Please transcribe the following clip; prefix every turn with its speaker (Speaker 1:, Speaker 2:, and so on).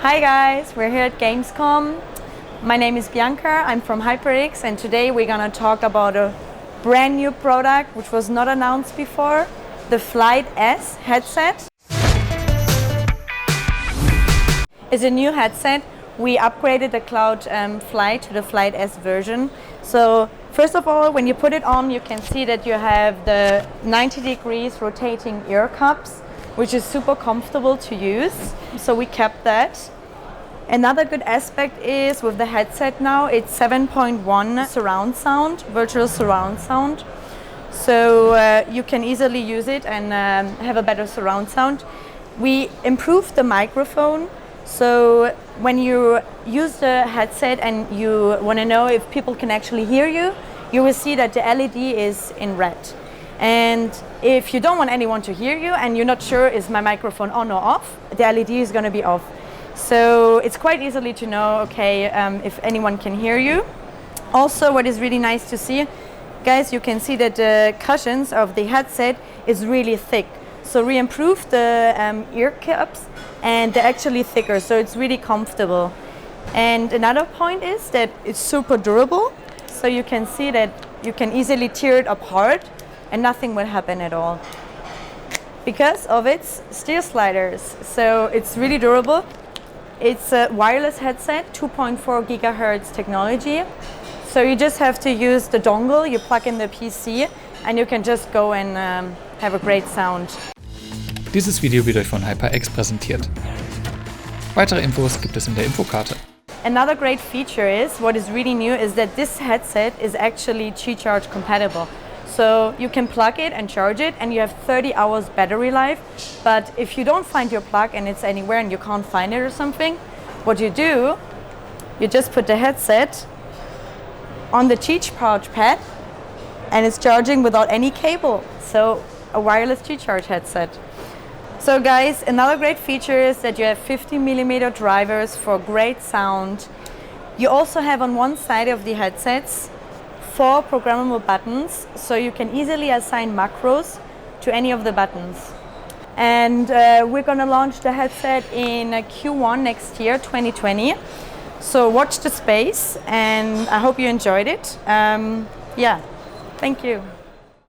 Speaker 1: Hi guys, we're here at Gamescom. My name is Bianca, I'm from HyperX, and today we're gonna talk about a brand new product which was not announced before, the Flight S headset. It's a new headset. We upgraded the Cloud Flight to the Flight S version. So first of all, when you put it on, you can see that you have the 90 degrees rotating ear cups, which is super comfortable to use. So we kept that. Another good aspect is with the headset now, it's 7.1 surround sound, virtual surround sound. So you can easily use it and have a better surround sound. We improved the microphone. So when you use the headset and you want to know if people can actually hear you, you will see that the LED is in red. And if you don't want anyone to hear you and you're not sure is my microphone on or off, the LED is going to be off. So it's quite easily to know, okay, if anyone can hear you. Also, what is really nice to see, guys, you can see that the cushions of the headset is really thick. So we improved the ear cups and they're actually thicker, so it's really comfortable. And another point is that it's super durable. So you can see that you can easily tear it apart and nothing will happen at all because of its steel sliders. So it's really durable. It's a wireless headset, 2.4 gigahertz technology. So you just have to use the dongle, you plug in the PC and you can just go and have a great sound.
Speaker 2: Dieses Video wird euch von HyperX präsentiert. Weitere Infos gibt es in der Infokarte.
Speaker 1: Another great feature is, what is really new, is that this headset is actually Qi charge compatible. So you can plug it and charge it and you have 30 hours battery life. But if you don't find your plug and it's anywhere and you can't find it or something, what you do, you just put the headset on the Qi charge pad and it's charging without any cable. So a wireless Qi charge headset. So guys, another great feature is that you have 50mm drivers for great sound. You also have on one side of the headsets 4 programmable buttons, so you can easily assign macros to any of the buttons. And we're gonna launch the headset in Q1 next year, 2020. So watch the space and I hope you enjoyed it. Yeah, thank you.